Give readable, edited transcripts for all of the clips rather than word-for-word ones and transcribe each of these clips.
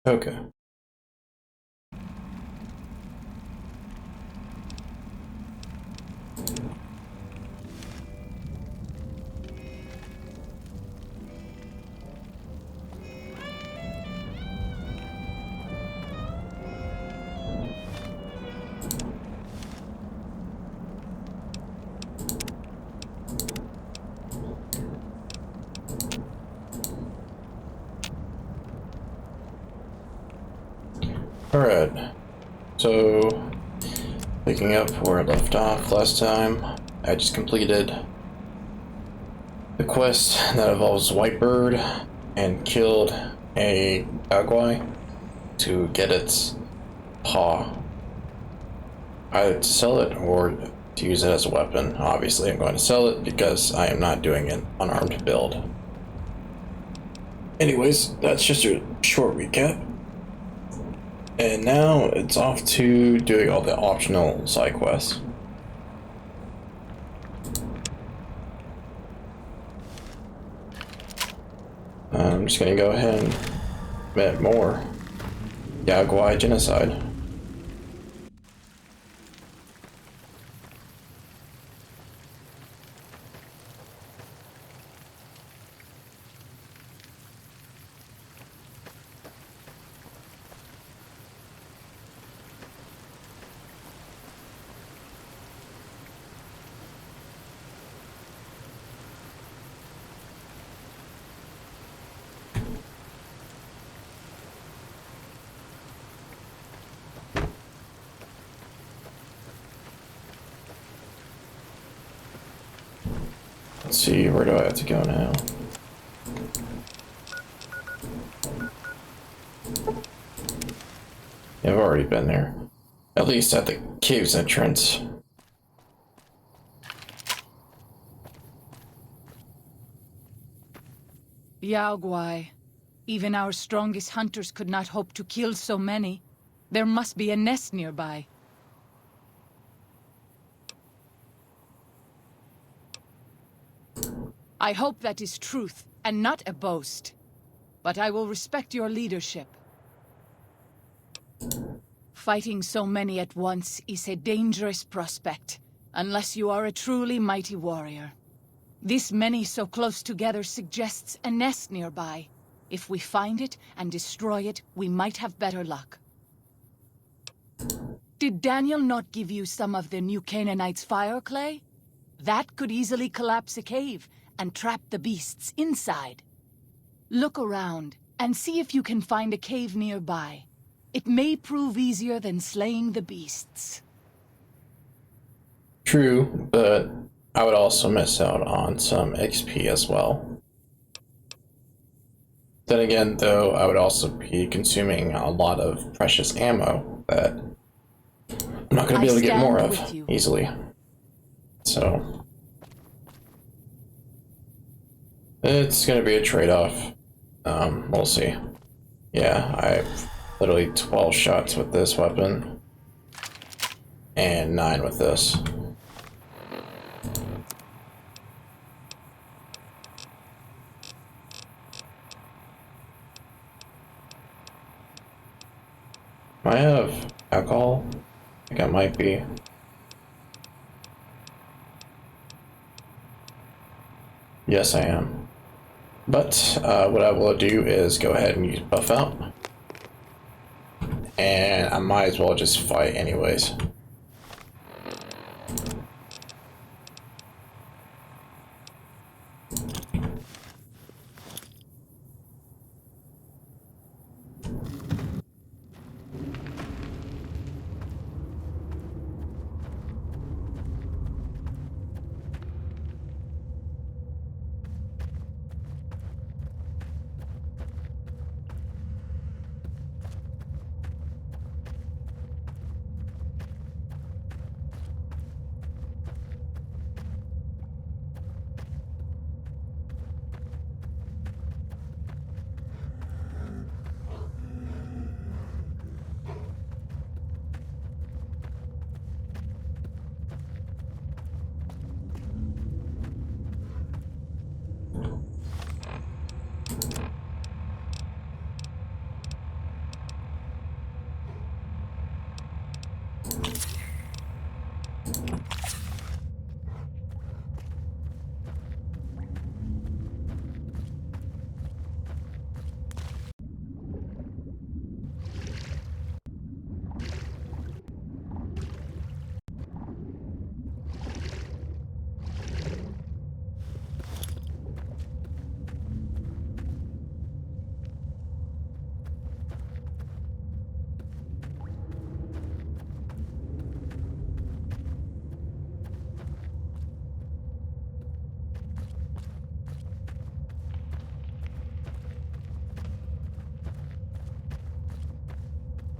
Okay. Alright. So, picking up where I left off last time, I just completed the quest that involves Whitebird and killed a Bagwai to get its paw. Either to sell it or to use it as a weapon. Obviously, I'm going to sell it because I am not doing an unarmed build. Anyways, that's just a short recap. And now it's off to doing all the optional side quests. I'm just gonna go ahead and commit more Yagwai genocide. Let's see, where do I have to go now? I've already been there. At least at the cave's entrance. Yaoguai. Even our strongest hunters could not hope to kill so many. There must be a nest nearby. I hope that is truth, and not a boast. But I will respect your leadership. Fighting so many at once is a dangerous prospect, unless you are a truly mighty warrior. This many so close together suggests a nest nearby. If we find it and destroy it, we might have better luck. Did Daniel not give you some of the new Canaanites' fire clay? That could easily collapse a cave and trap the beasts inside. Look around and see if you can find a cave nearby. It may prove easier than slaying the beasts. True, but I would also miss out on some XP as well. Then again, though, I would also be consuming a lot of precious ammo that I'm not going to be able to get more of easily. So, it's going to be a trade-off. We'll see. Yeah, I have literally 12 shots with this weapon and 9 with this. I have alcohol? I think I might be. Yes, I am. But what I will do is go ahead and use buff out. And I might as well just fight anyways.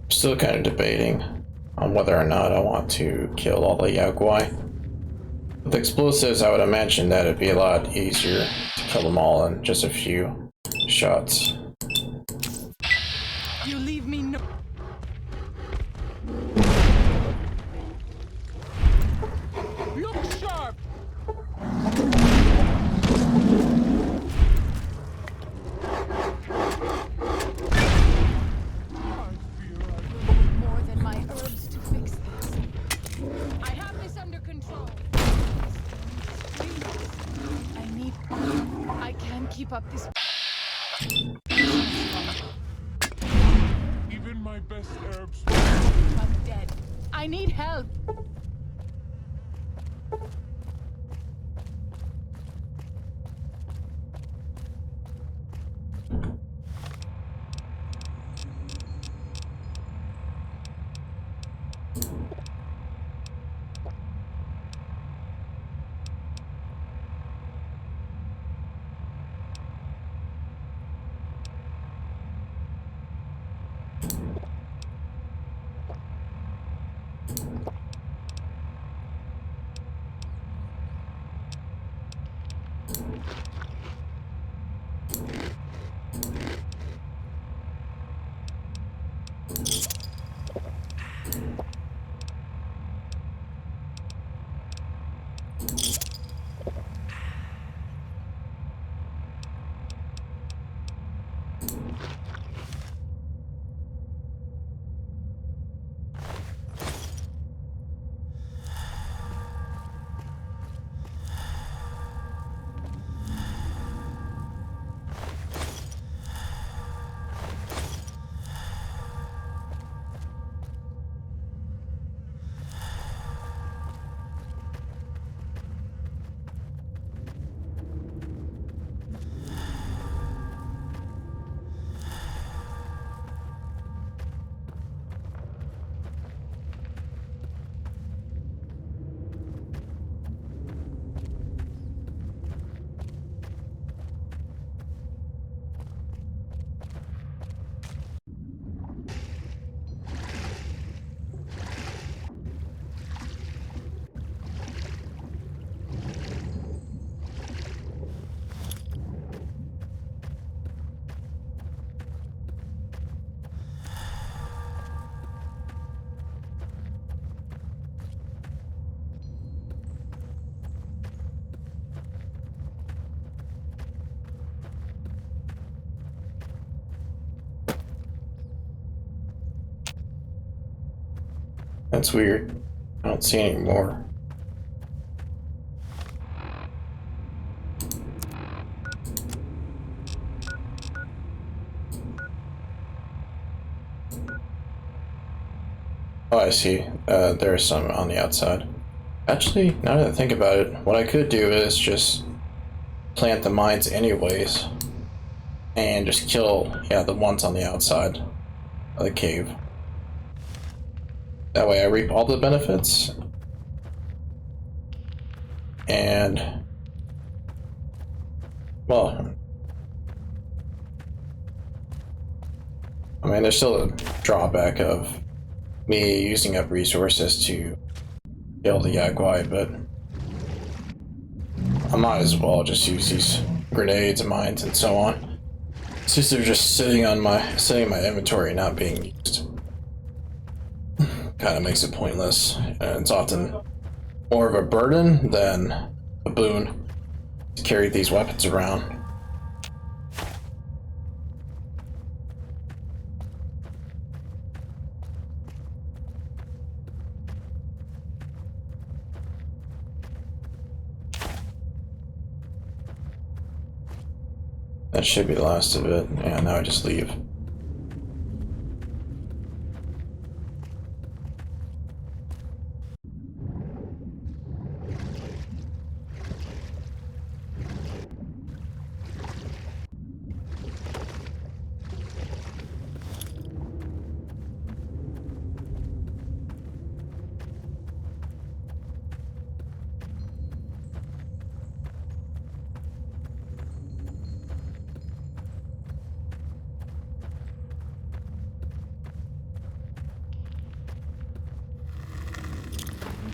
Still kind of debating on whether or not I want to kill all the Yaguai. With explosives, I would imagine that it'd be a lot easier to kill them all in just a few shots. You leave me no. Look sharp. More than my herbs to fix this. I have this under control. I can't keep up this. Even my best herbs. I'm dead. I need help. That's weird. I don't see any more. Oh, I see. There's some on the outside. Actually, now that I think about it, what I could do is just plant the mines anyways. And just kill, yeah, the ones on the outside of the cave. That way I reap all the benefits. And, well, I mean, there's still a drawback of me using up resources to kill the Yaguai, but I might as well just use these grenades and mines and so on. Since they're just sitting in my inventory, not being used. Kind of makes it pointless, and it's often more of a burden than a boon to carry these weapons around. That should be the last of it. Yeah, now I just leave.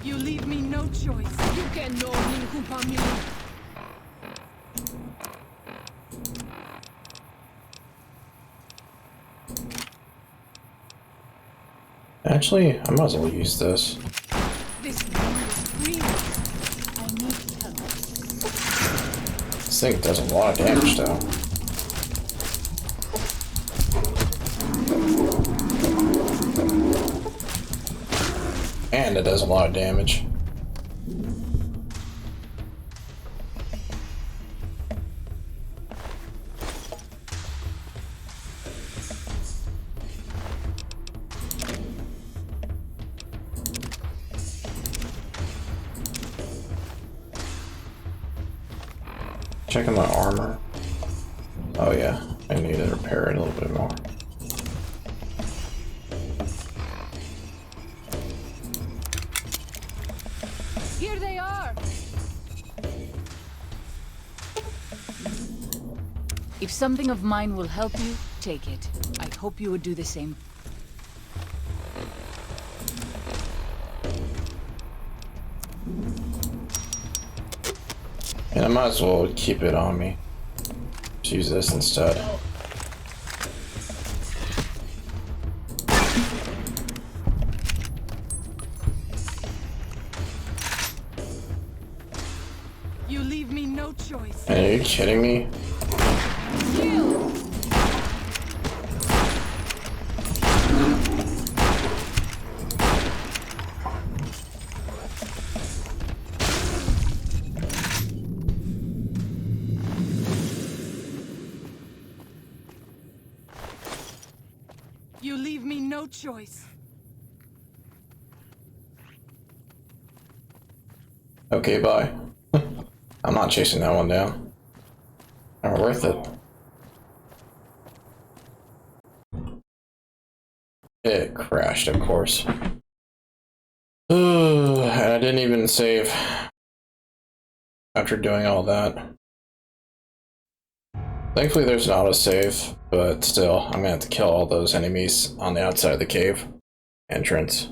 You leave me no choice. You can know me, Kupamili. Actually, I might as well use this. This world is free. I need help. This thing does a lot of damage, though. And it does a lot of damage. Checking my armor. Oh yeah, I need to repair it a little bit more. Here they are. If something of mine will help you, take it. I hope you would do the same. And I might as well keep it on me. Just use this instead. You leave me no choice. Man, are you kidding me? Kill. You leave me no choice. Okay, bye. I'm not chasing that one down. Not worth it. It crashed, of course. And I didn't even save after doing all that. Thankfully there's an autosave, but still, I'm gonna have to kill all those enemies on the outside of the cave entrance.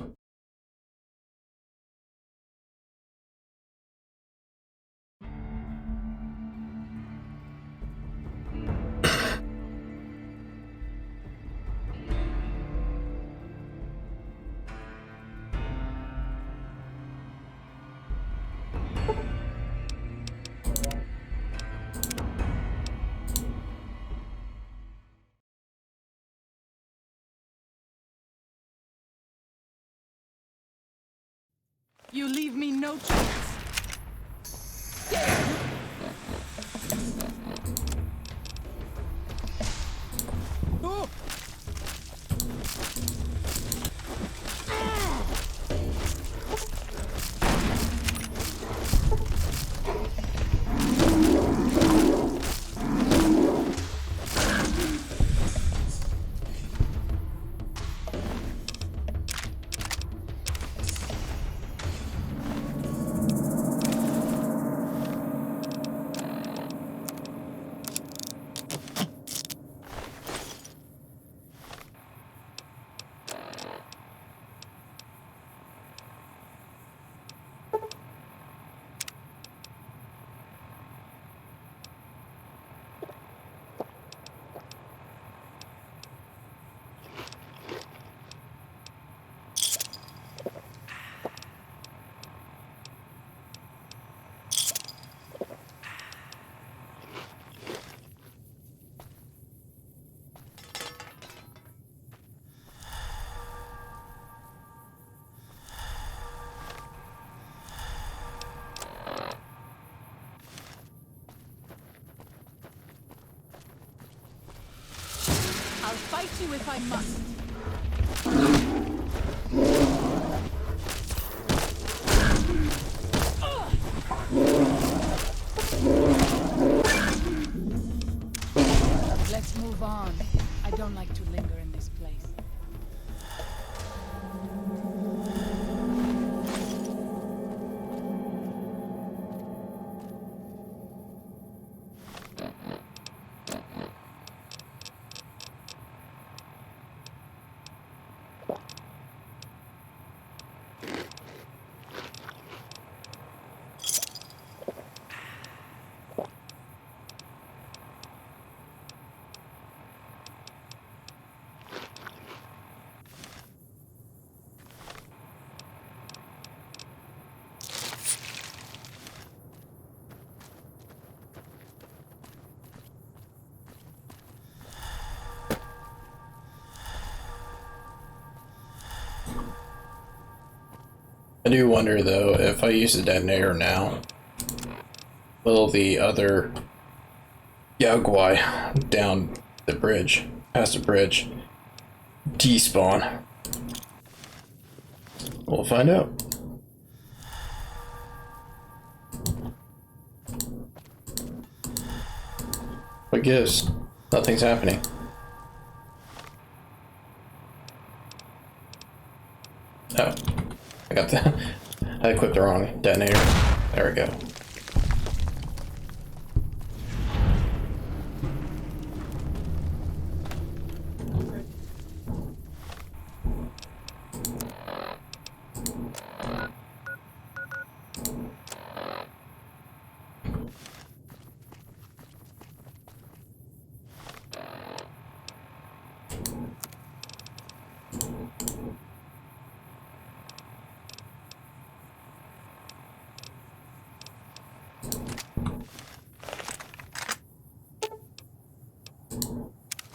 You leave me no choice. Oh. fight you if I must. Let's move on. I don't like to linger in this place. I do wonder though, if I use the detonator now, will the other Yaguai down the bridge, past the bridge, despawn? We'll find out. What gives? Nothing's happening. Oh. I got the... I equipped the wrong detonator. There we go.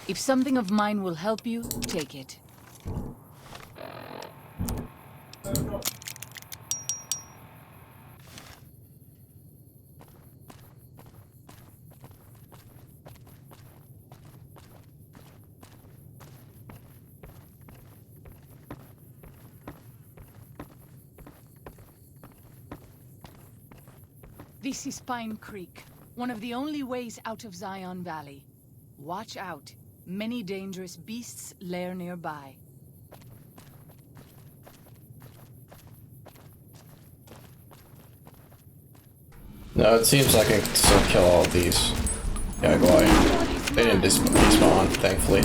If something of mine will help you, take it. This is Pine Creek, one of the only ways out of Zion Valley. Watch out. Many dangerous beasts lair nearby. No, it seems like I can still kill all of these Yaguai. They didn't despawn, thankfully.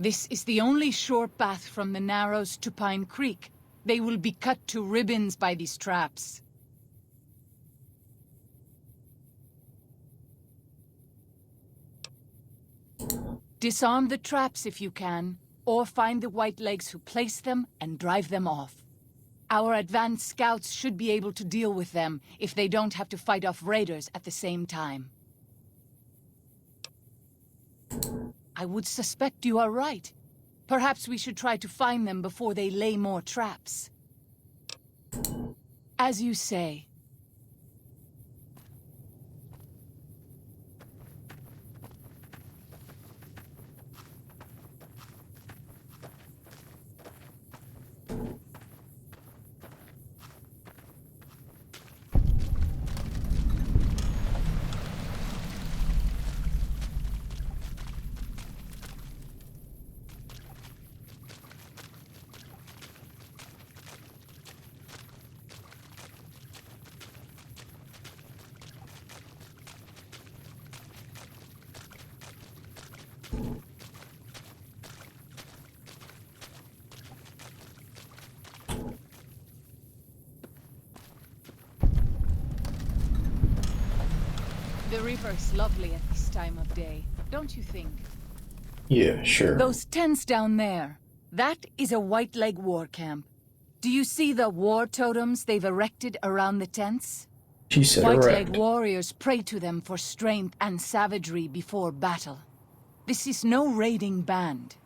This is the only sure path from the Narrows to Pine Creek. They will be cut to ribbons by these traps. Disarm the traps if you can, or find the Whitelegs who placed them and drive them off. Our advanced scouts should be able to deal with them if they don't have to fight off raiders at the same time. I would suspect you are right. Perhaps we should try to find them before they lay more traps. As you say. The river's lovely at this time of day, don't you think? Yeah, sure. Those tents down there, that is a Whiteleg war camp. Do you see the war totems they've erected around the tents? She said Whiteleg erect. warriors pray to them for strength and savagery before battle. This is no raiding band.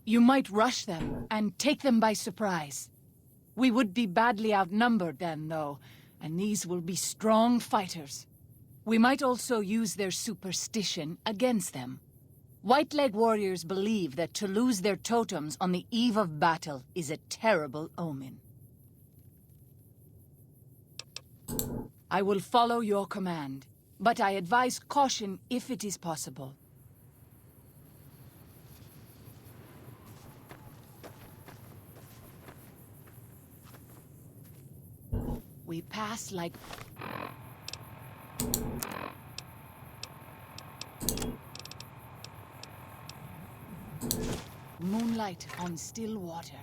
You might rush them and take them by surprise. We would be badly outnumbered then, though, and these will be strong fighters. We might also use their superstition against them. Whiteleg warriors believe that to lose their totems on the eve of battle is a terrible omen. I will follow your command, but I advise caution if it is possible. We pass like... moonlight on still water.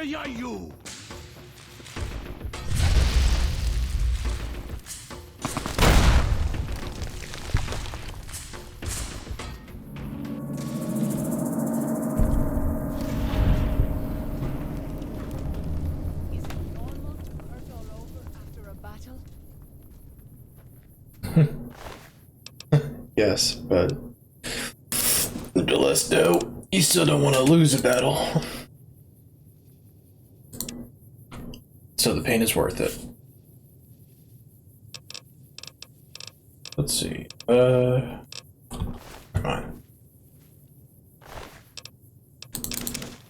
say I you? Is it normal to hurt all over after a battle? Yes, but nonetheless, no, you still don't want to lose a battle. So the pain is worth it. Let's see. Come on.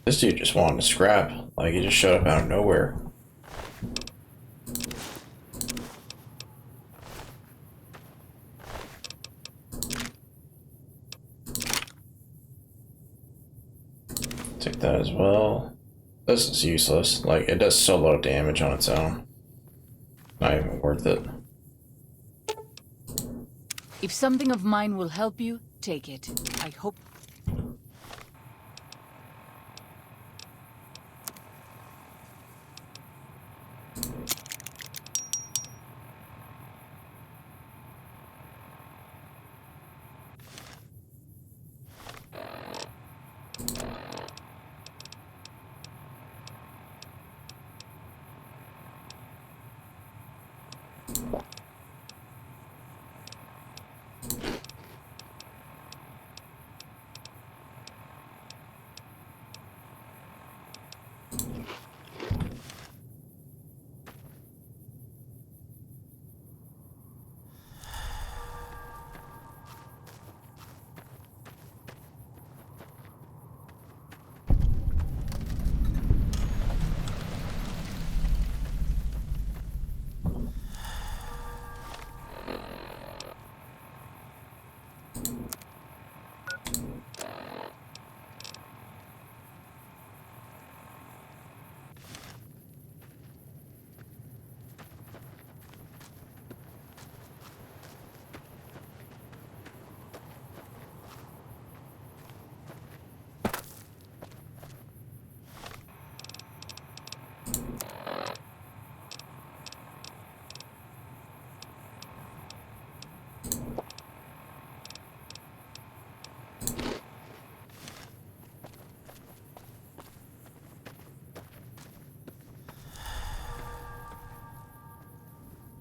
This dude just wanted to scrap. Like, he just showed up out of nowhere. Take that as well. This is useless. Like, it does so low damage on its own. Not even worth it. If something of mine will help you, take it. I hope...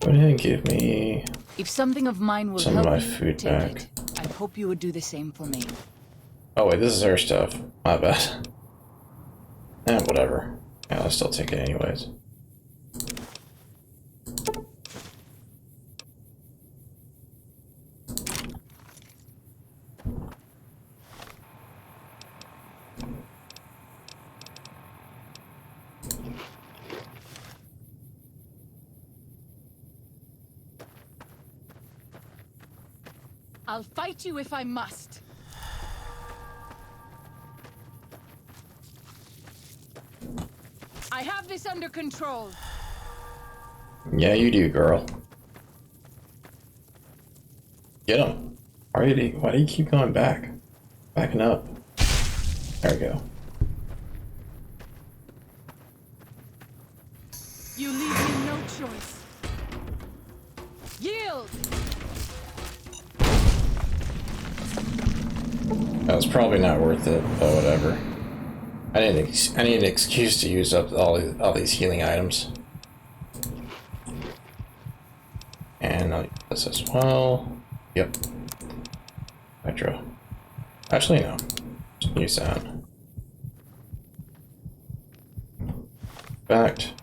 Go ahead and give me If something of mine will some of help my you, food take back. it. I hope you would do the same for me. Oh wait, this is her stuff. My bad. Whatever. Yeah, I'll still take it anyways. I'll fight you if I must. I have this under control. Yeah, you do, girl. Get him. Why do you keep going back? Backing up. There we go. You leave me no choice. Yield! That was probably not worth it, but whatever. I need an excuse to use up all these healing items. And I'll use this as well. Yep. Nitro. Actually, no. Just use that. Fact.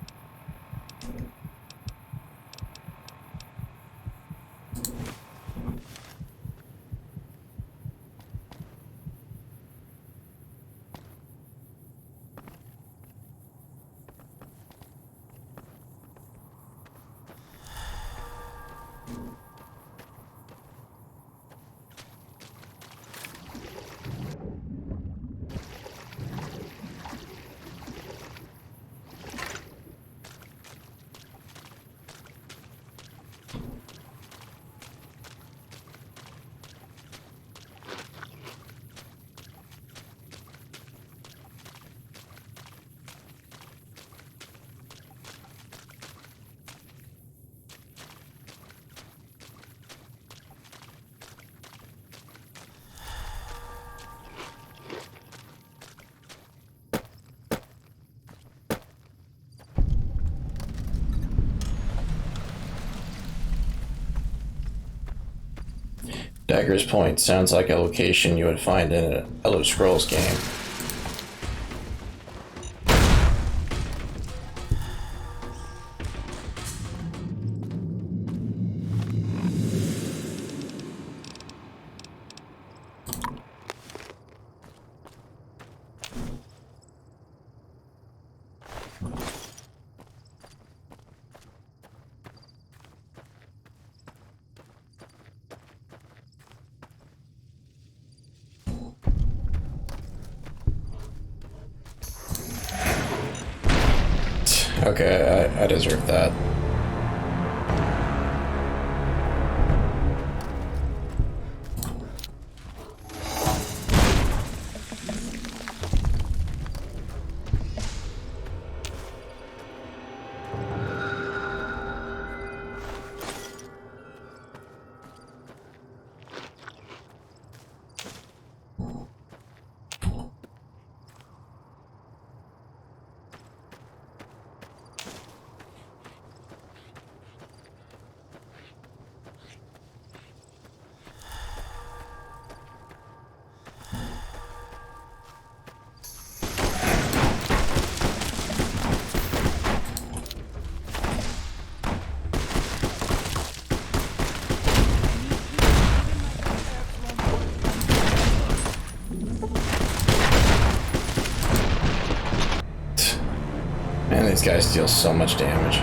Dagger's Point sounds like a location you would find in an Elder Scrolls game. Okay, I deserve that. Man, these guys deal so much damage.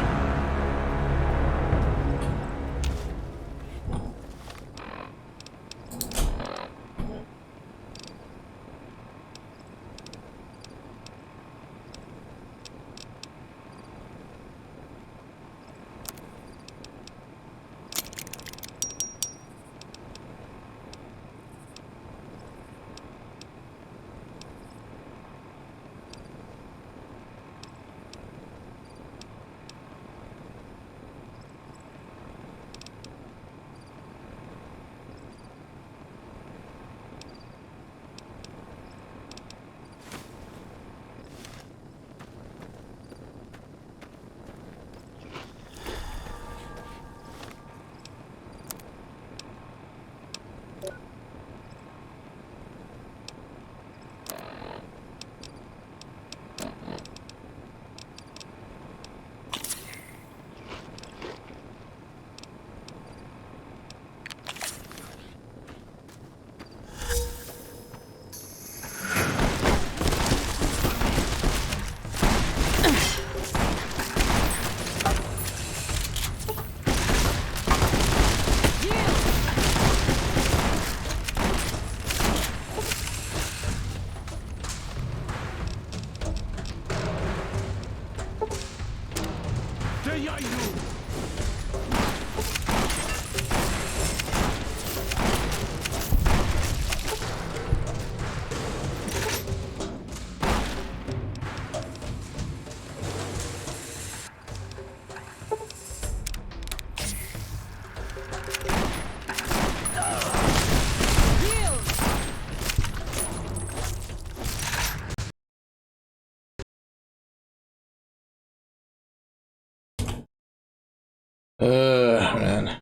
Man.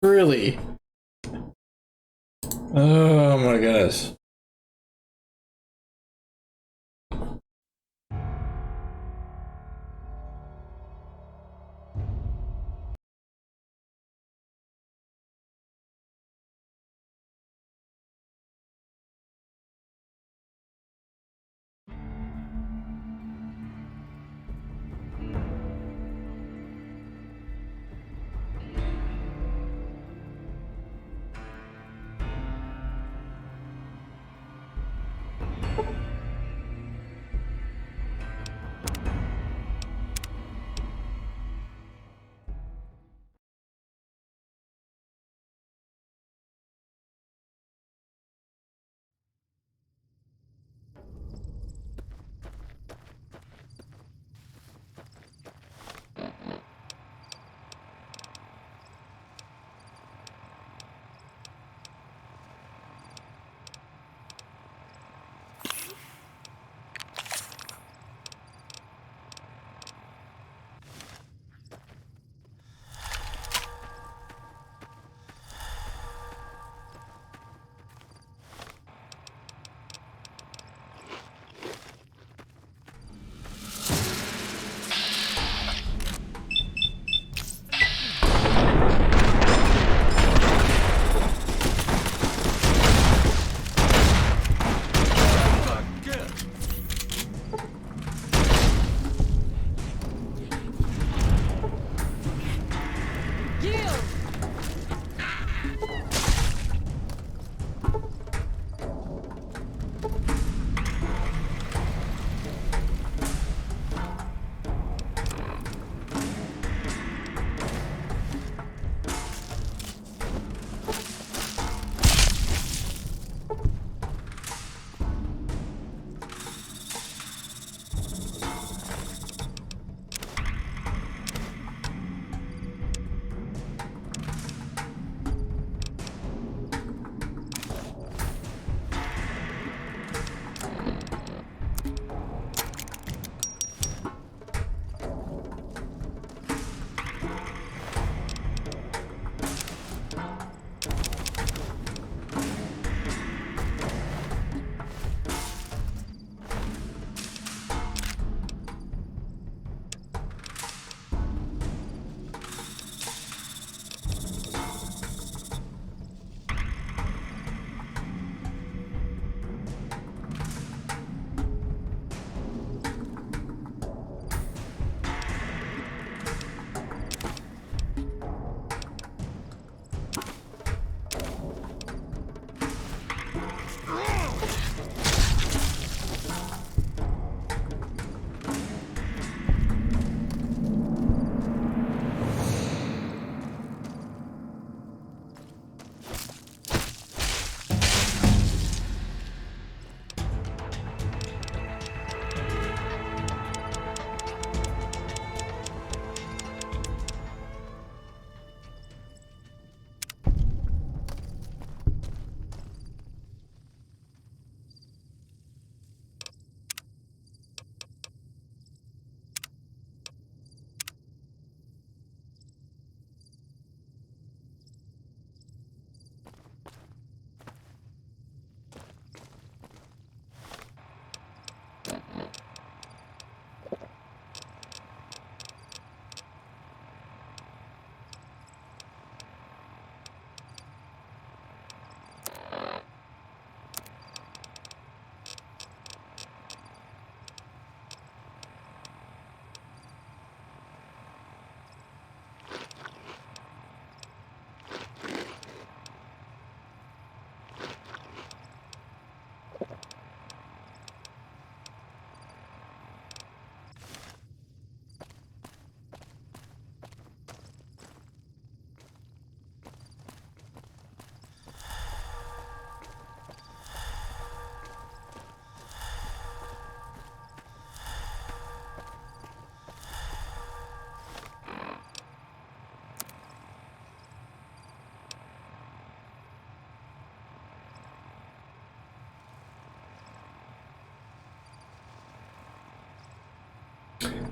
Really? Oh my goodness.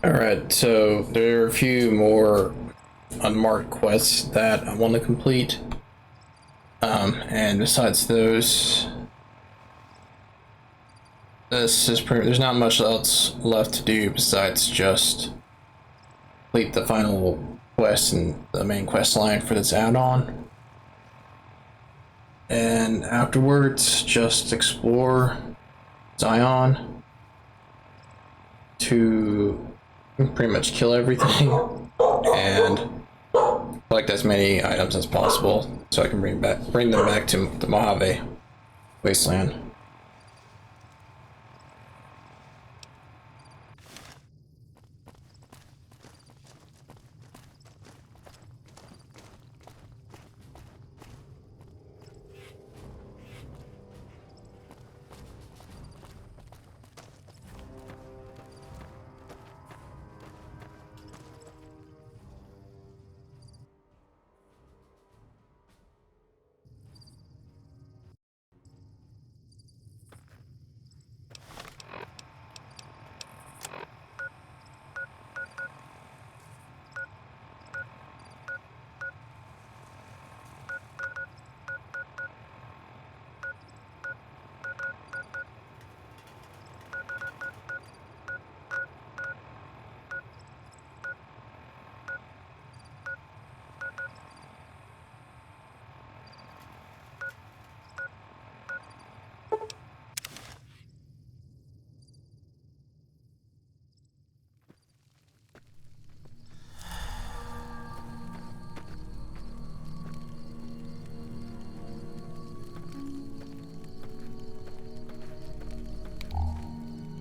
Alright, so there are a few more unmarked quests that I want to complete. And besides those, there's not much else left to do besides just complete the final quest and the main quest line for this add-on. And afterwards, just explore Zion to pretty much kill everything and collect as many items as possible so I can bring them back to the Mojave Wasteland.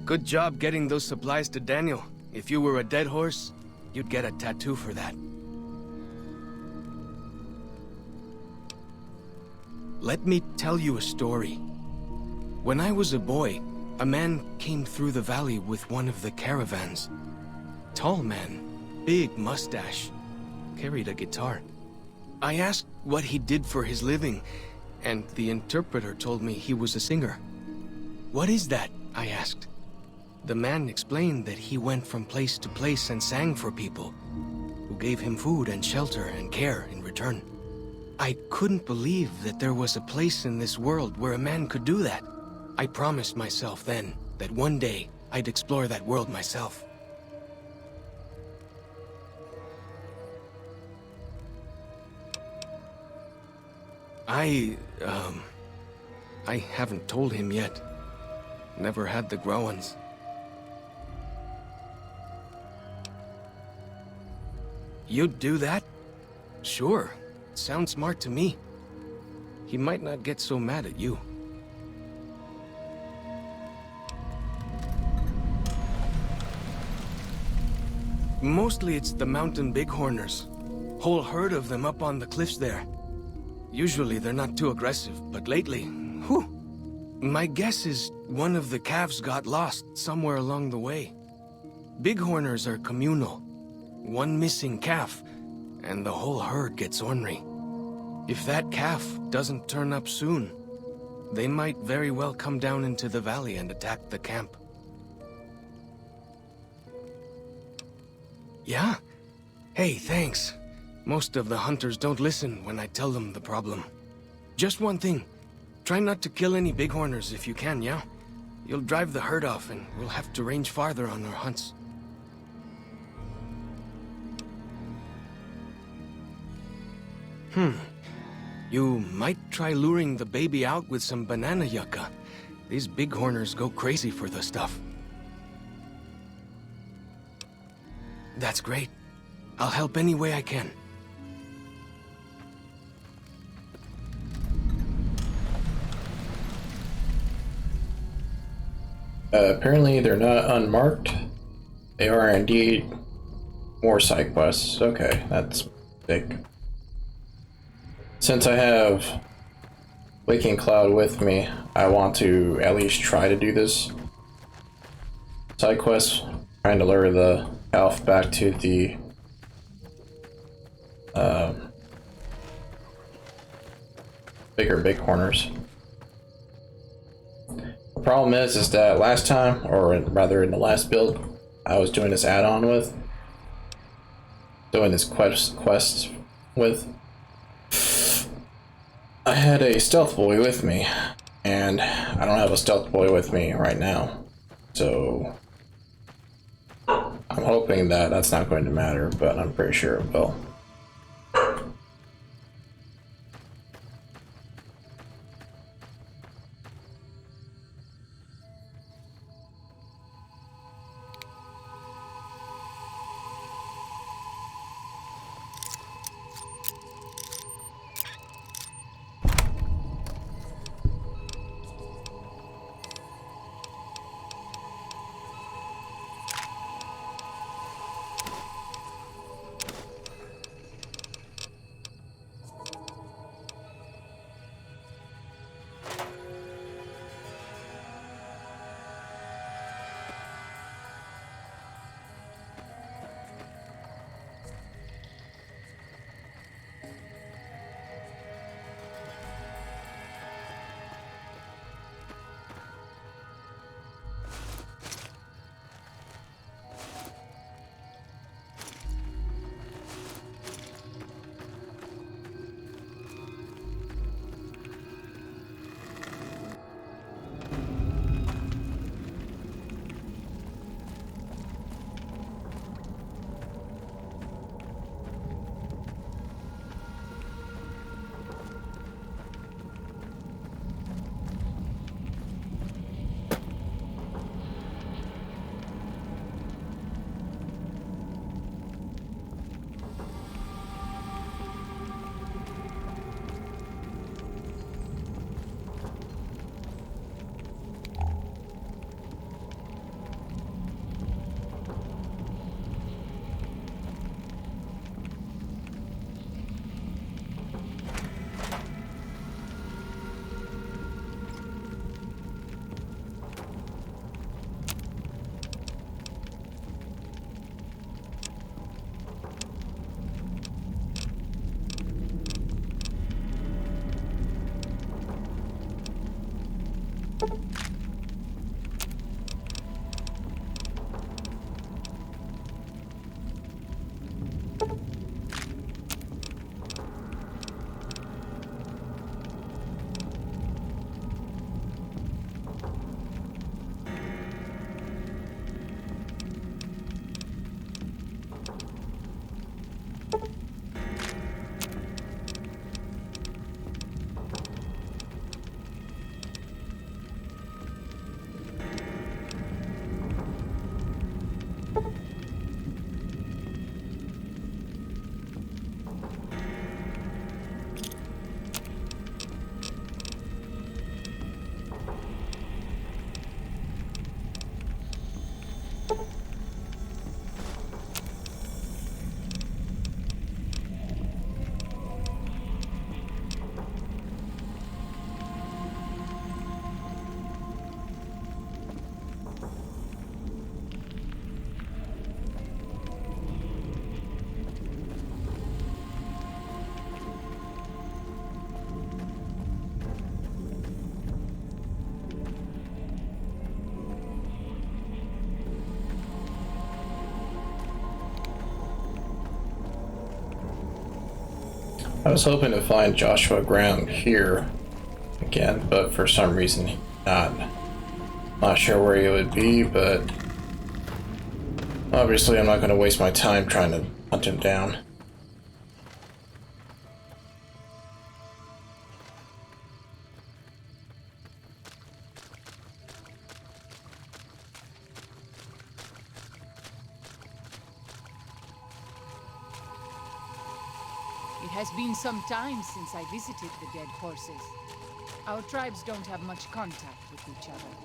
Good job getting those supplies to Daniel. If you were a dead horse, you'd get a tattoo for that. Let me tell you a story. When I was a boy, a man came through the valley with one of the caravans. Tall man, big mustache, carried a guitar. I asked what he did for his living, and the interpreter told me he was a singer. "What is that?" I asked. The man explained that he went from place to place and sang for people, who gave him food and shelter and care in return. I couldn't believe that there was a place in this world where a man could do that. I promised myself then that one day I'd explore that world myself. I haven't told him yet. Never had the growins. You'd do that? Sure. Sounds smart to me. He might not get so mad at you. Mostly it's the mountain bighorners. Whole herd of them up on the cliffs there. Usually they're not too aggressive, but lately, whew. My guess is one of the calves got lost somewhere along the way. Bighorners are communal. One missing calf, and the whole herd gets ornery. If that calf doesn't turn up soon, they might very well come down into the valley and attack the camp. Yeah? Hey, thanks. Most of the hunters don't listen when I tell them the problem. Just one thing. Try not to kill any bighorners if you can, yeah? You'll drive the herd off and we'll have to range farther on our hunts. You might try luring the baby out with some banana yucca. These bighorners go crazy for the stuff. That's great. I'll help any way I can. Apparently they're not unmarked. They are indeed more side quests. Okay, that's big. Since I have Waking Cloud with me, I want to at least try to do this side quest, trying to lure the elf back to the bigger bighorners. The problem is that last time, or rather in the last build, I was doing this add-on with, doing this quest with. I had a stealth boy with me, and I don't have a stealth boy with me right now, so I'm hoping that that's not going to matter, but I'm pretty sure it will. I was hoping to find Joshua Graham here again, but for some reason not. Not sure where he would be, but obviously I'm not going to waste my time trying to hunt him down. It has been some time since I visited the dead horses. Our tribes don't have much contact with each other.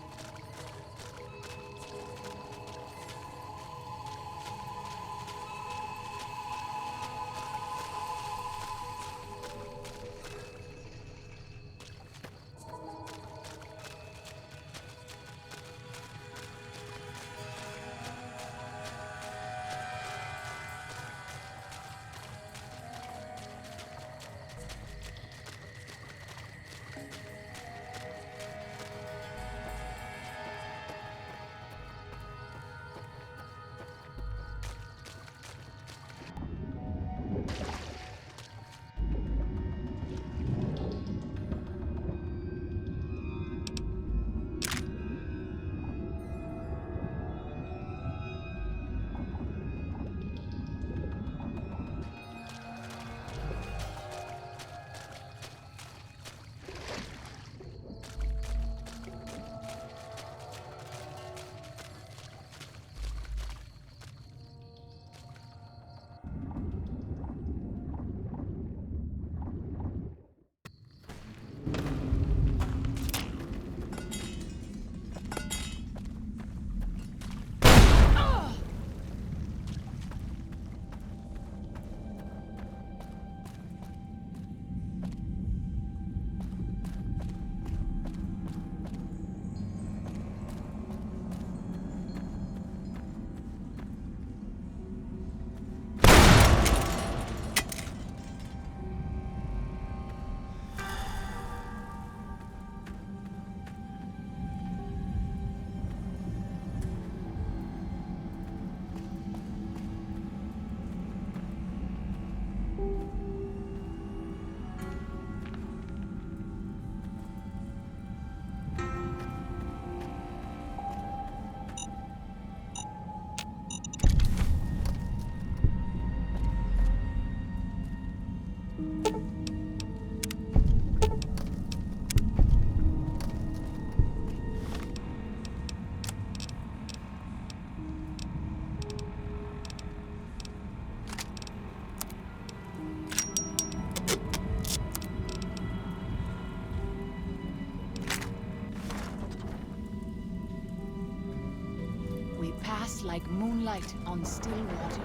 We pass like moonlight on still water.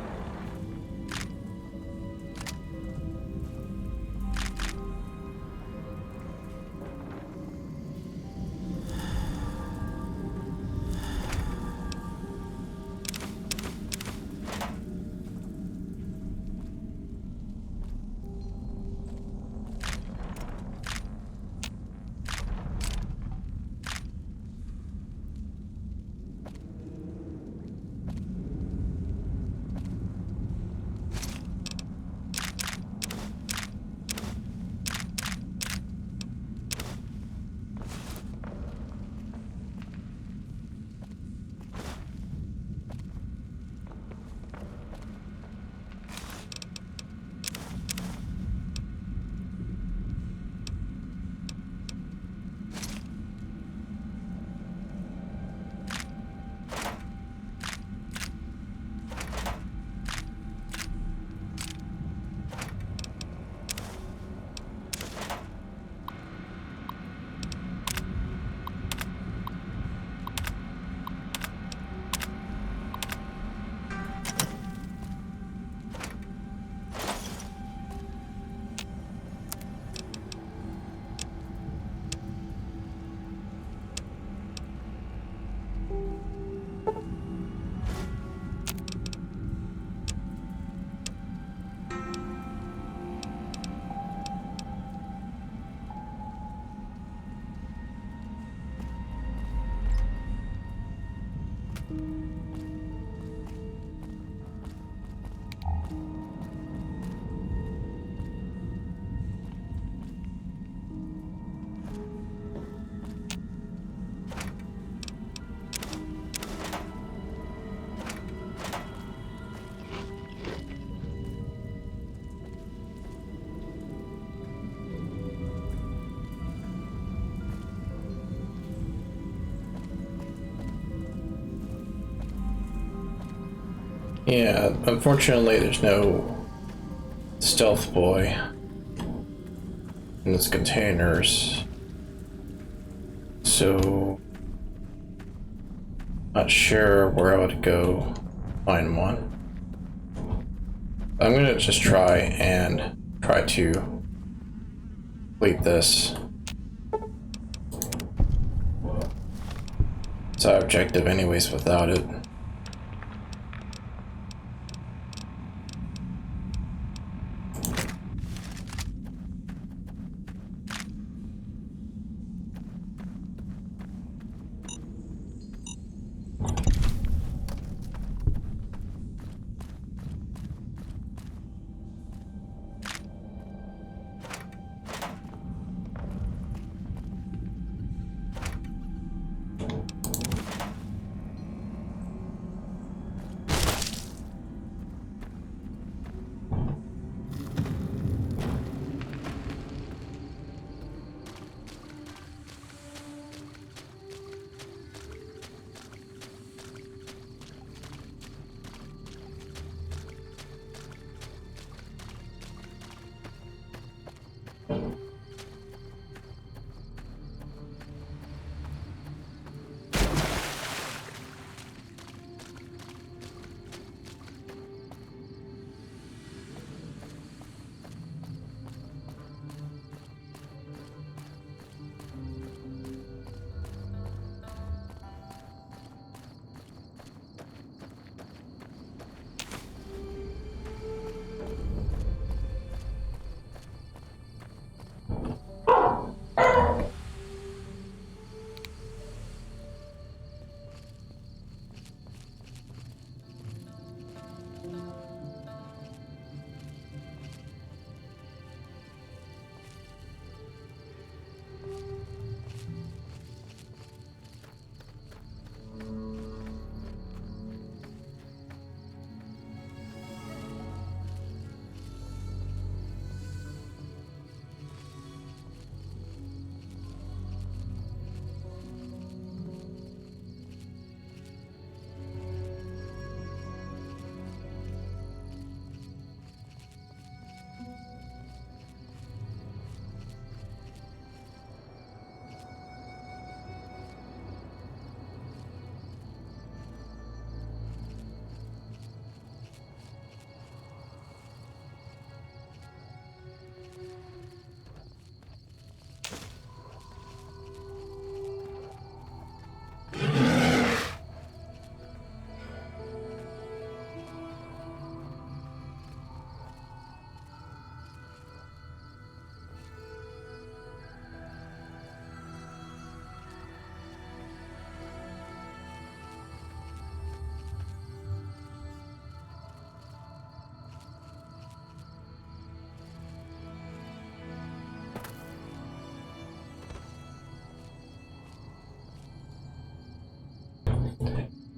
Yeah, unfortunately there's no stealth boy in this containers, so not sure where I would go find one. I'm gonna just try to complete this. It's our objective anyways without it.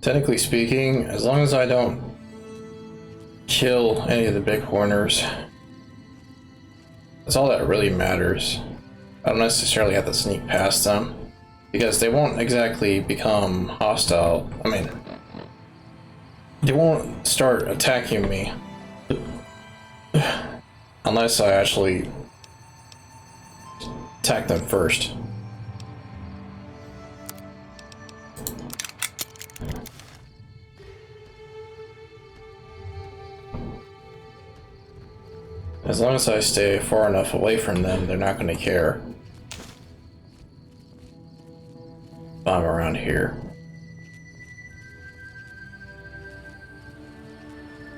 Technically speaking, as long as I don't kill any of the bighorners, that's all that really matters. I don't necessarily have to sneak past them, because they won't exactly become hostile. I mean, they won't start attacking me unless I actually attack them first. As long as I stay far enough away from them, they're not going to care if I'm around here.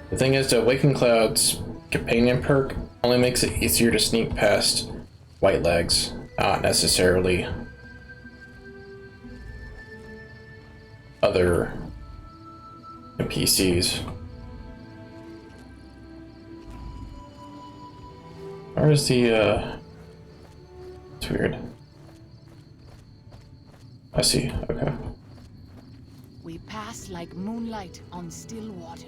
The thing is, the Awakened Cloud's companion perk only makes it easier to sneak past white legs, not necessarily other NPCs. Where's the, it's weird. I see, okay. We pass like moonlight on still water.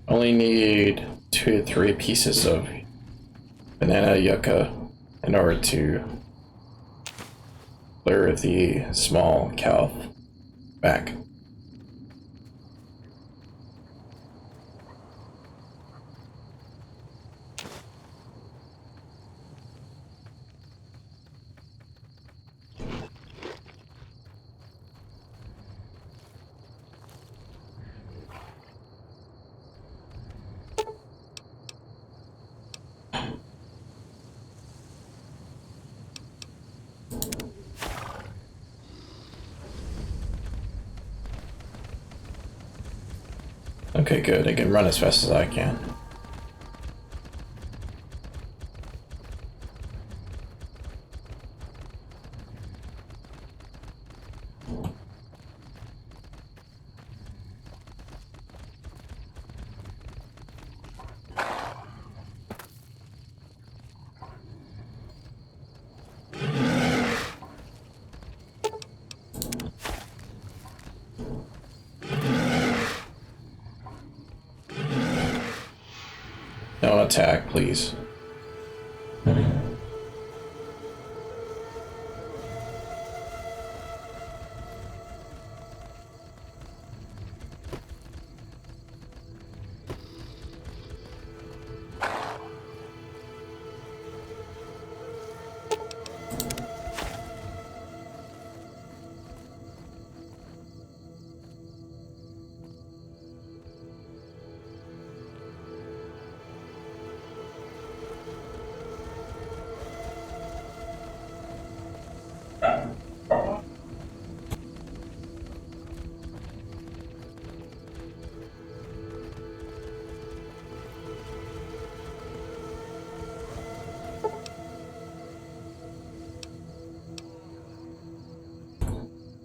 Only need 2 to 3 pieces of banana yucca in order to lure the small cow back. Okay, good. I can run as fast as I can. Don't attack, please.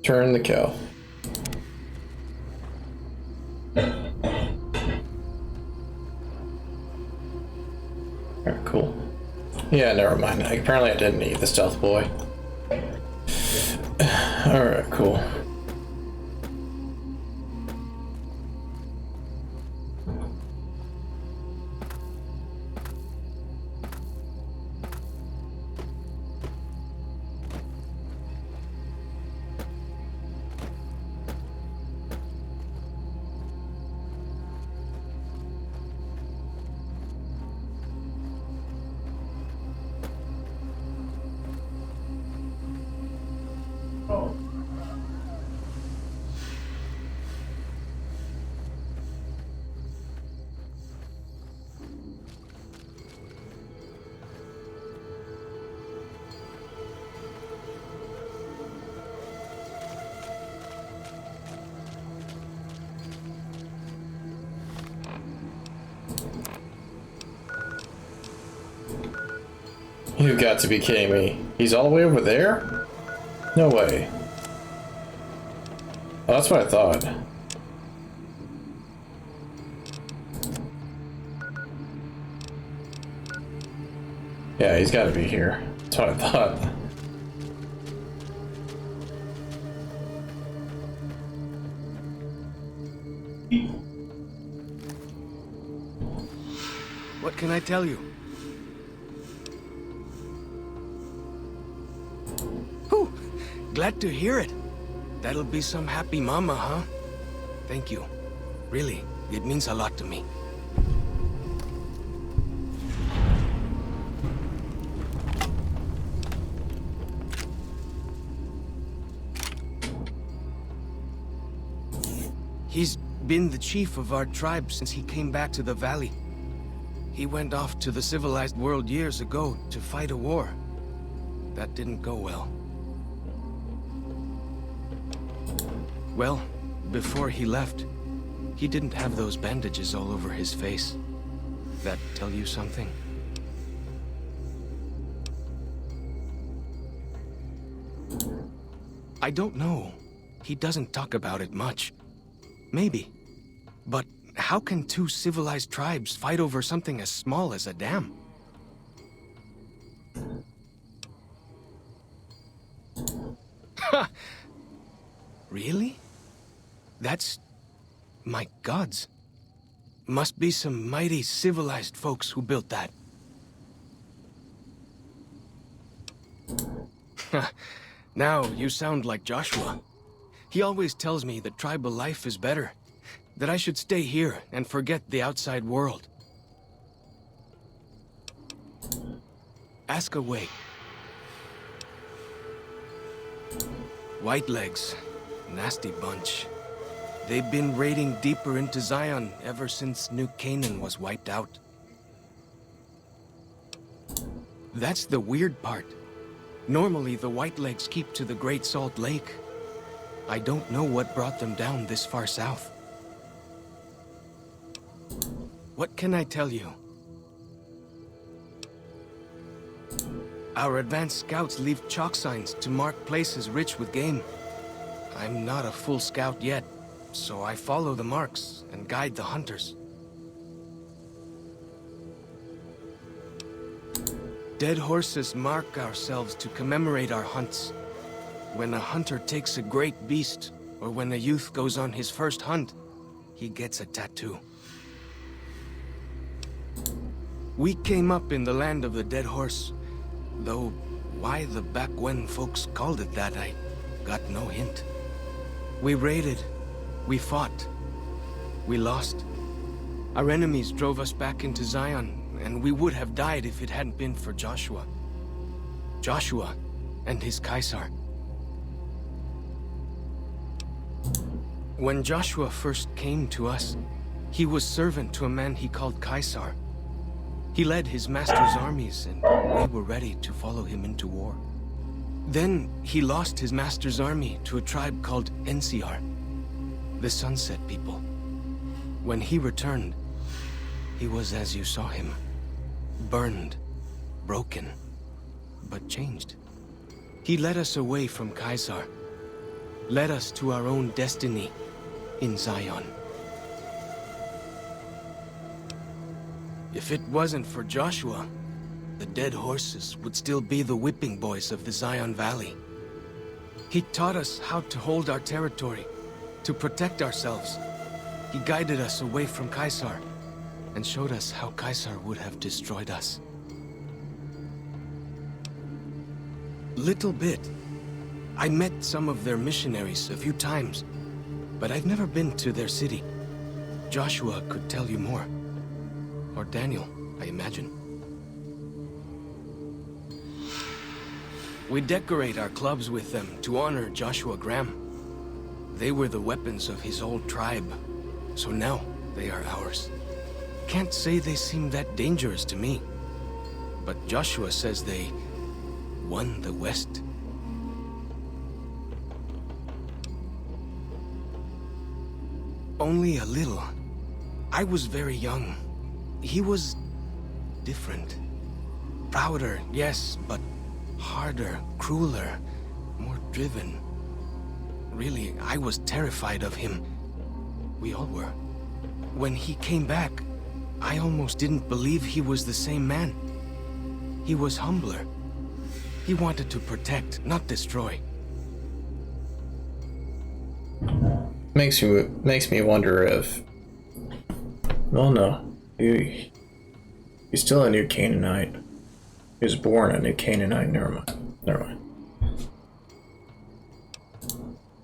Turn the cow. Alright, cool. Yeah, never mind. Apparently I didn't need the stealth boy. Alright, cool. You've got to be kidding me. He's all the way over there? No way. Oh, that's what I thought. Yeah, he's got to be here. That's what I thought. What can I tell you? Whew! Glad to hear it. That'll be some happy mama, huh? Thank you. Really, it means a lot to me. He's been the chief of our tribe since he came back to the valley. He went off to the civilized world years ago to fight a war. That didn't go well. Well, before he left, he didn't have those bandages all over his face. That tell you something? I don't know. He doesn't talk about it much. Maybe. But how can two civilized tribes fight over something as small as a dam? Ha! Really? That's... my gods. Must be some mighty civilized folks who built that. Now you sound like Joshua. He always tells me that tribal life is better. That I should stay here and forget the outside world. Ask away. Whitelegs. Nasty bunch. They've been raiding deeper into Zion ever since New Canaan was wiped out. That's the weird part. Normally the Whitelegs keep to the Great Salt Lake. I don't know what brought them down this far south. What can I tell you? Our advanced scouts leave chalk signs to mark places rich with game. I'm not a full scout yet, so I follow the marks and guide the hunters. Dead horses mark ourselves to commemorate our hunts. When a hunter takes a great beast, or when a youth goes on his first hunt, he gets a tattoo. We came up in the land of the dead horse, though why the back when folks called it that, I got no hint. We raided, we fought, we lost. Our enemies drove us back into Zion, and we would have died if it hadn't been for Joshua. Joshua and his Caesar. When Joshua first came to us, he was servant to a man he called Caesar. He led his master's armies, and we were ready to follow him into war. Then he lost his master's army to a tribe called NCR, the Sunset People. When he returned, he was as you saw him. Burned, broken, but changed. He led us away from Caesar, led us to our own destiny in Zion. If it wasn't for Joshua, the dead horses would still be the whipping boys of the Zion Valley. He taught us how to hold our territory, to protect ourselves. He guided us away from Caesar, and showed us how Caesar would have destroyed us. Little bit. I met some of their missionaries a few times, but I've never been to their city. Joshua could tell you more. Or Daniel, I imagine. We decorate our clubs with them to honor Joshua Graham. They were the weapons of his old tribe, so now they are ours. Can't say they seem that dangerous to me, but Joshua says they won the West. Only a little. I was very young. He was different. Prouder, yes, but harder, crueler, more driven. Really, I was terrified of him. We all were. When he came back, I almost didn't believe he was the same man. He was humbler. He wanted to protect, not destroy. Makes me wonder if... Well, no. He's still a New Canaanite. He was born a New Canaanite. Never mind. Never mind.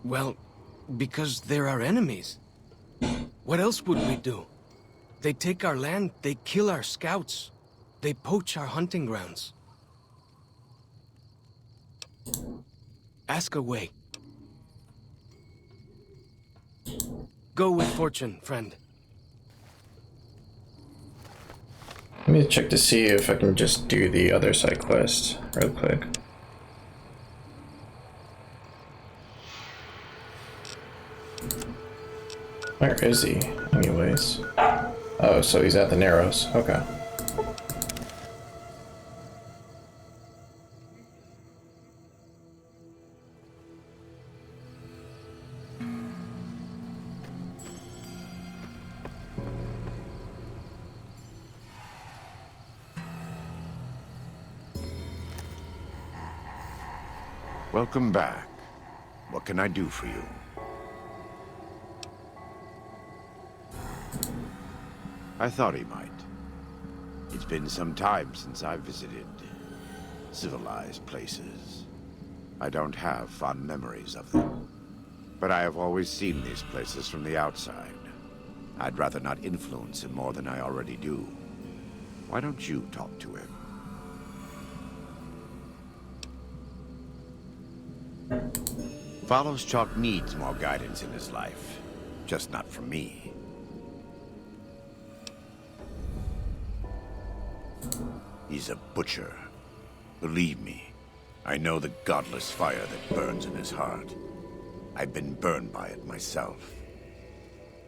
Well, because they're our enemies. What else would we do? They take our land, they kill our scouts. They poach our hunting grounds. Ask away. Go with fortune, friend. Let me check to see if I can just do the other side quest real quick. Where is he, anyways? Oh, so he's at the Narrows. Okay. Welcome back. What can I do for you? I thought he might. It's been some time since I've visited civilized places. I don't have fond memories of them. But I have always seen these places from the outside. I'd rather not influence him more than I already do. Why don't you talk to him? Follows Chalk needs more guidance in his life, just not from me. He's a butcher. Believe me, I know the godless fire that burns in his heart. I've been burned by it myself.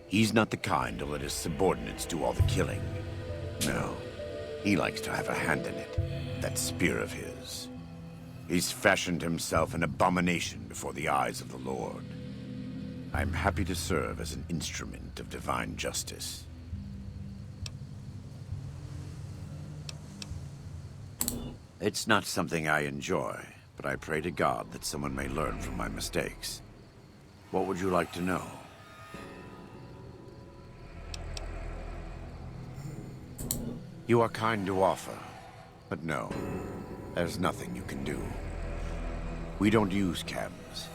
He's not the kind to let his subordinates do all the killing. No, he likes to have a hand in it, that spear of his. He's fashioned himself an abomination before the eyes of the Lord. I'm happy to serve as an instrument of divine justice. It's not something I enjoy, but I pray to God that someone may learn from my mistakes. What would you like to know? You are kind to offer, but no, there's nothing you can do. We don't use chems,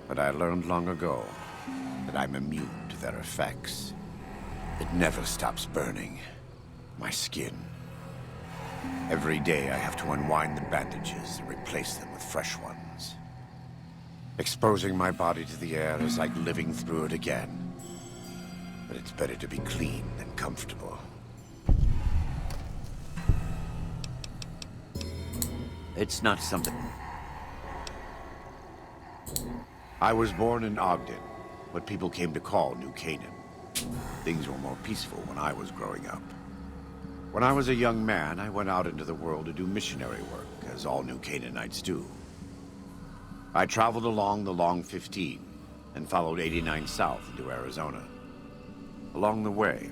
but I learned long ago that I'm immune to their effects. It never stops burning. My skin. Every day I have to unwind the bandages and replace them with fresh ones. Exposing my body to the air is like living through it again. But it's better to be clean than comfortable. It's not something... I was born in Ogden, what people came to call New Canaan. Things were more peaceful when I was growing up. When I was a young man, I went out into the world to do missionary work, as all New Canaanites do. I traveled along the Long 15 and followed 89 south into Arizona. Along the way,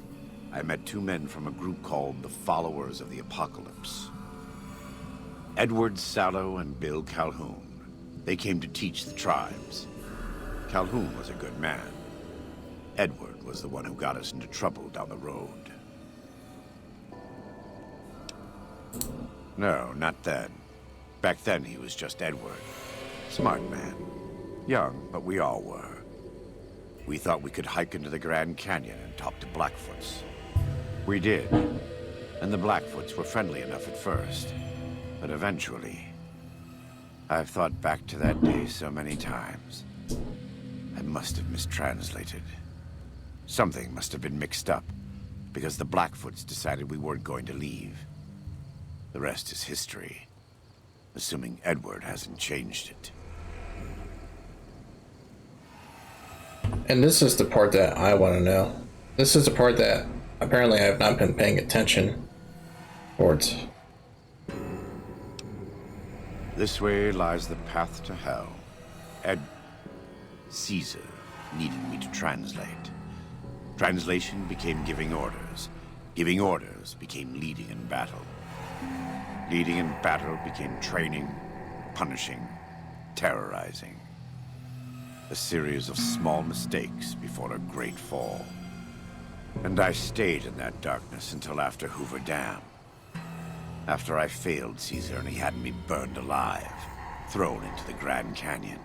I met two men from a group called the Followers of the Apocalypse. Edward Sallow and Bill Calhoun. They came to teach the tribes. Calhoun was a good man. Edward was the one who got us into trouble down the road. No, not then. Back then he was just Edward. Smart man. Young, but we all were. We thought we could hike into the Grand Canyon and talk to Blackfoots. We did. And the Blackfoots were friendly enough at first. But eventually... I've thought back to that day so many times. I must have mistranslated. Something must have been mixed up, because the Blackfoots decided we weren't going to leave. The rest is history, assuming Edward hasn't changed it. And this is the part that I want to know. This is the part that apparently I have not been paying attention towards. This way lies the path to hell. Caesar needed me to translate. Translation became giving orders. Giving orders became leading in battle. Leading in battle became training, punishing, terrorizing. A series of small mistakes before a great fall. And I stayed in that darkness until after Hoover Dam. After I failed Caesar and he had me burned alive, thrown into the Grand Canyon.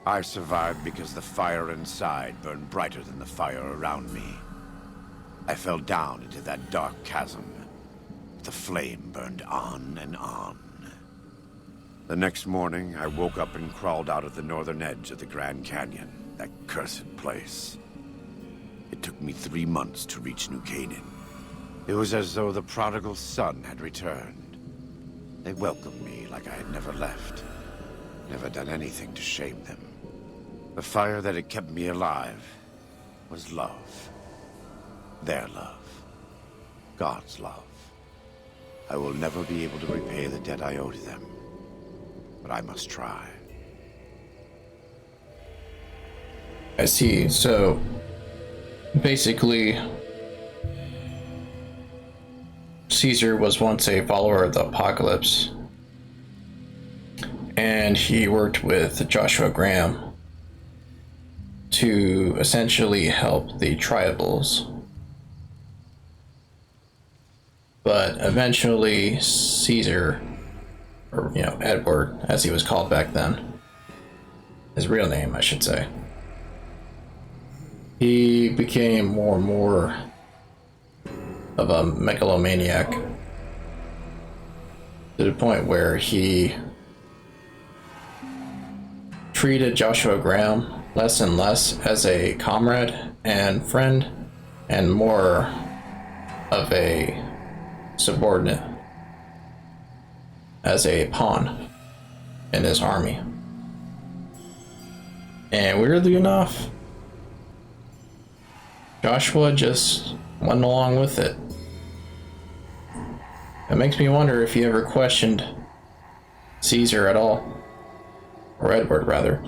I survived because the fire inside burned brighter than the fire around me. I fell down into that dark chasm. The flame burned on and on. The next morning, I woke up and crawled out of the northern edge of the Grand Canyon, that cursed place. It took me 3 months to reach New Canaan. It was as though the prodigal son had returned. They welcomed me like I had never left, never done anything to shame them. The fire that had kept me alive was love. Their love. God's love. I will never be able to repay the debt I owe to them, but I must try. I see. So, basically, Caesar was once a follower of the apocalypse, and he worked with Joshua Graham to essentially help the tribals. But eventually, Caesar, or Edward, as he was called back then, his real name, I should say, he became more and more of a megalomaniac to the point where he treated Joshua Graham less and less as a comrade and friend, and more of a subordinate, as a pawn in his army. And weirdly enough, Joshua just went along with it. It makes me wonder if he ever questioned Caesar at all, or Edward rather.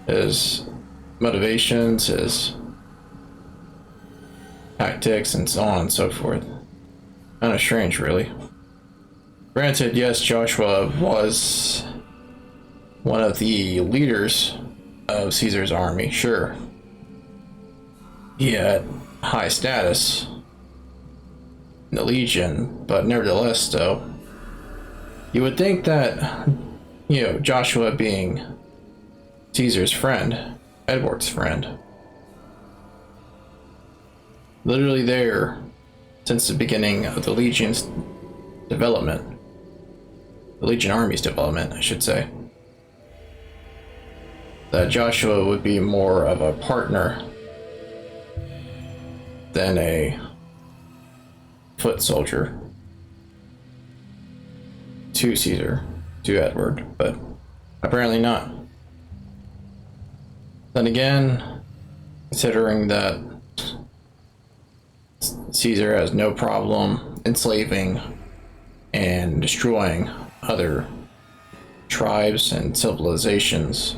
His motivations, his tactics, and so on and so forth. Kind of strange, really. Granted, yes, Joshua was one of the leaders of Caesar's army, sure. He had high status in the Legion, but nevertheless, though, you would think that, Joshua being Caesar's friend, Edward's friend, literally there since the beginning of the Legion's development, the Legion Army's development, I should say, that Joshua would be more of a partner than a foot soldier to Caesar, to Edward, but apparently not. Then again, considering that Caesar has no problem enslaving and destroying other tribes and civilizations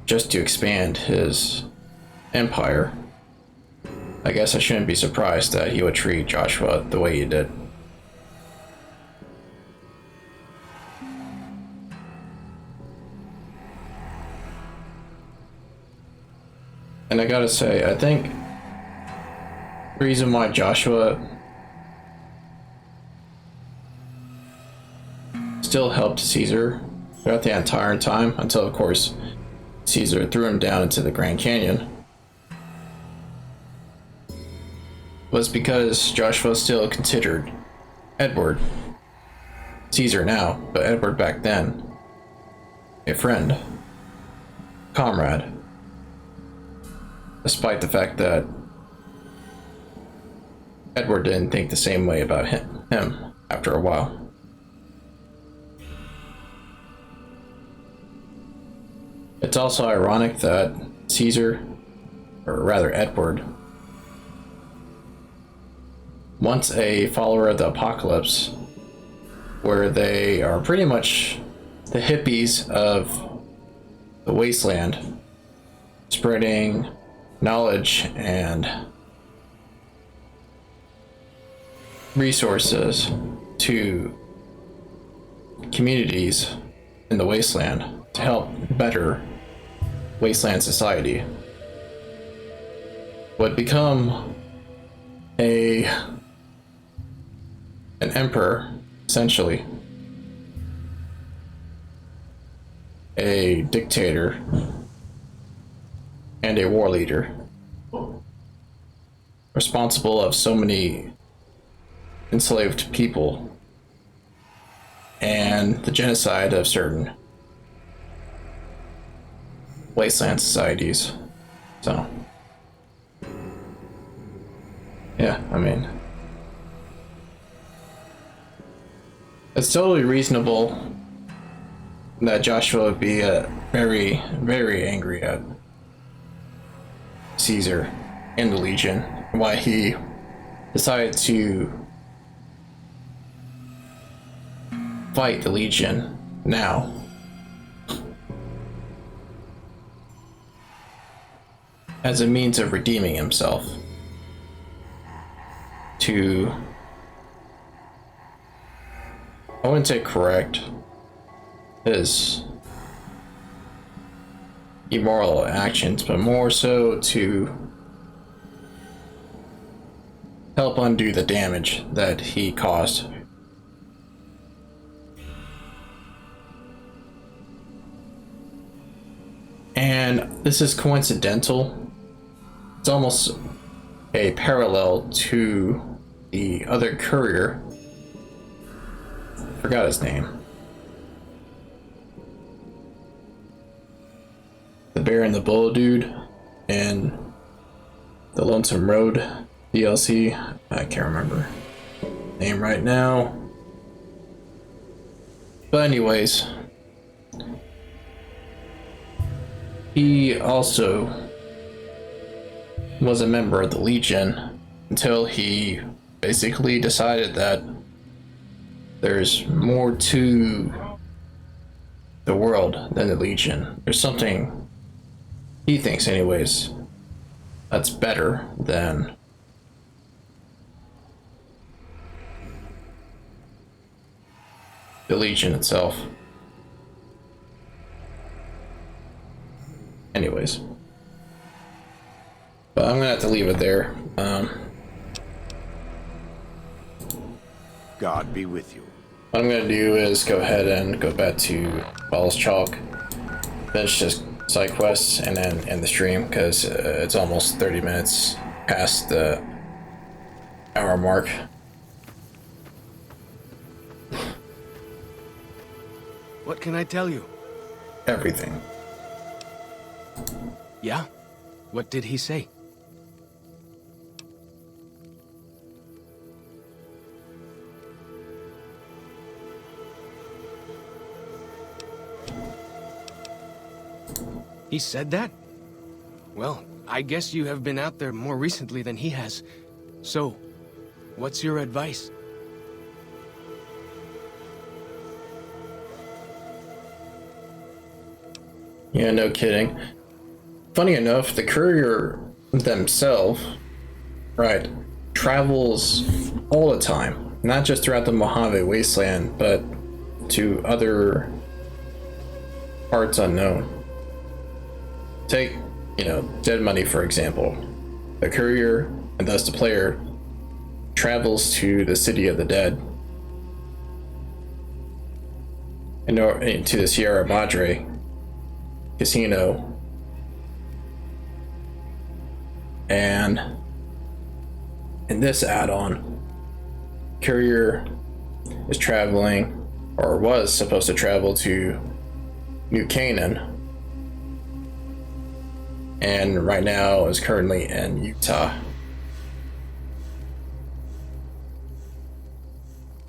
just to expand his empire, I guess I shouldn't be surprised that he would treat Joshua the way he did. And I gotta say, I think the reason why Joshua still helped Caesar throughout the entire time, until of course Caesar threw him down into the Grand Canyon, was because Joshua still considered Edward, Caesar now, but Edward back then, a friend, comrade, despite the fact that Edward didn't think the same way about him after a while. It's also ironic that Caesar, or rather Edward, once a follower of the apocalypse, where they are pretty much the hippies of the wasteland, spreading knowledge and resources to communities in the wasteland to help better wasteland society. Would become an emperor, essentially a dictator and a war leader, responsible of so many enslaved people and the genocide of certain wasteland societies. So yeah, I mean, it's totally reasonable that Joshua would be very, very angry at Caesar and the Legion, why he decided to fight the Legion now. As a means of redeeming himself. To, I wouldn't say correct his immoral actions, but more so to help undo the damage that he caused. And this is coincidental. It's almost a parallel to the other courier. Forgot his name. The Bear and the Bull dude and the Lonesome Road DLC. I can't remember the name right now. But anyways, he also was a member of the Legion until he basically decided that there's more to the world than the Legion. There's something, he thinks anyways, that's better than the Legion itself. Anyways. But I'm gonna have to leave it there. God be with you. What I'm gonna do is go ahead and go back to Ball's Chalk, finish this side quests, and then end the stream because it's almost 30 minutes past the hour mark. What can I tell you? Everything. Yeah? What did he say? He said that? Well, I guess you have been out there more recently than he has. So, what's your advice? Yeah, no kidding. Funny enough, the courier themselves, right, travels all the time. Not just throughout the Mojave Wasteland, but to other parts unknown. Take, Dead Money for example. The courier, and thus the player, travels to the City of the Dead. And to the Sierra Madre Casino. And in this add-on, courier is traveling, or was supposed to travel to New Canaan, and right now is currently in Utah.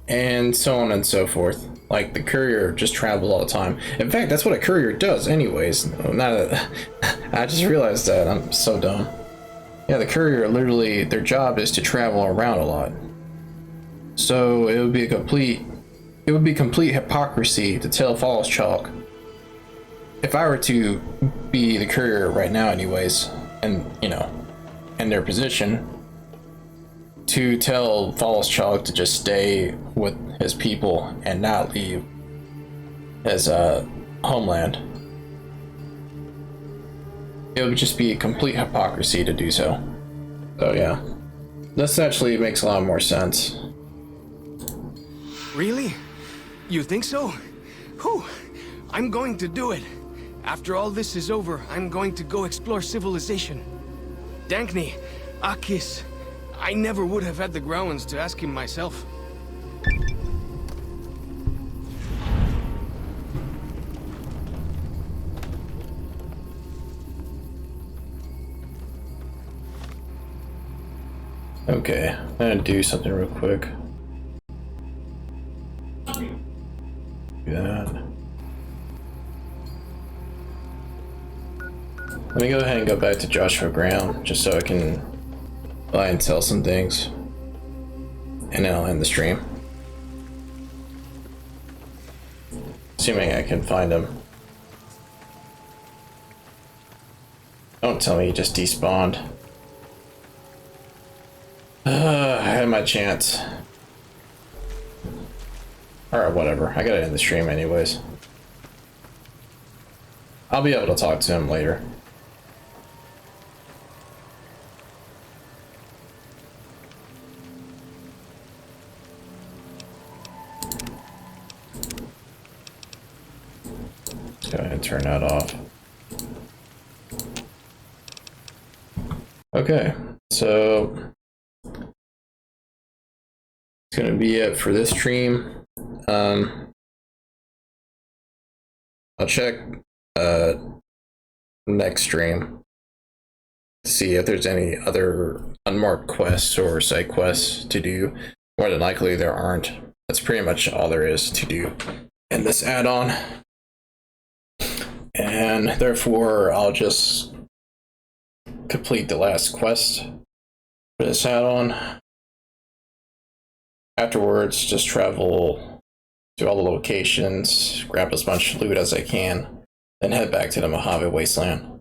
And so on and so forth. Like, the courier just travels all the time. In fact, that's what a courier does anyways. I just realized that. I'm so dumb. Yeah, the courier literally, their job is to travel around a lot. So it would be a complete it would be complete hypocrisy to tell false chalk. If I were to be the courier right now anyways, and, you know, in their position, to tell false chalk to just stay with his people and not leave his homeland, it would just be a complete hypocrisy to do so. So yeah, this actually makes a lot more sense. Really? You think so? Whew! I'm going to do it. After all this is over, I'm going to go explore civilization. Dankney, Akis, I never would have had the grounds to ask him myself. Okay, I'm gonna do something real quick. Do that. Let me go ahead and go back to Joshua Graham just so I can buy and sell some things. And then I'll end the stream. Assuming I can find him. Don't tell me he just despawned. I had my chance. Alright, whatever. I gotta end the stream anyways. I'll be able to talk to him later. Let's go ahead and turn that off. Okay, so it's gonna be it for this stream. I'll check next stream to see if there's any other unmarked quests or side quests to do. More than likely there aren't. That's pretty much all there is to do in this add-on. And therefore I'll just complete the last quest for this add-on. Afterwards, just travel to all the locations, grab as much loot as I can, then head back to the Mojave Wasteland.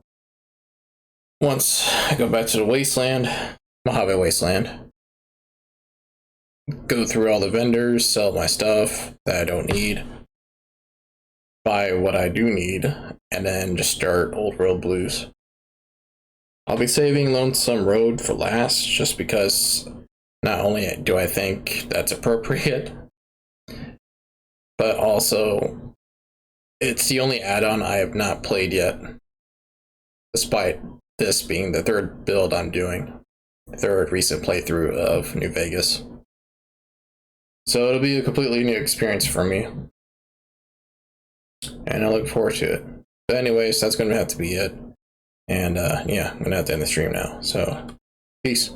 Once I go back to the Mojave Wasteland, go through all the vendors, sell my stuff that I don't need, buy what I do need, and then just start Old World Blues. I'll be saving Lonesome Road for last, just because not only do I think that's appropriate, but also it's the only add-on I have not played yet, despite this being the third build I'm doing, third recent playthrough of New Vegas. So it'll be a completely new experience for me, and I look forward to it. But anyways, that's going to have to be it. And yeah, I'm going to have to end the stream now. So, peace.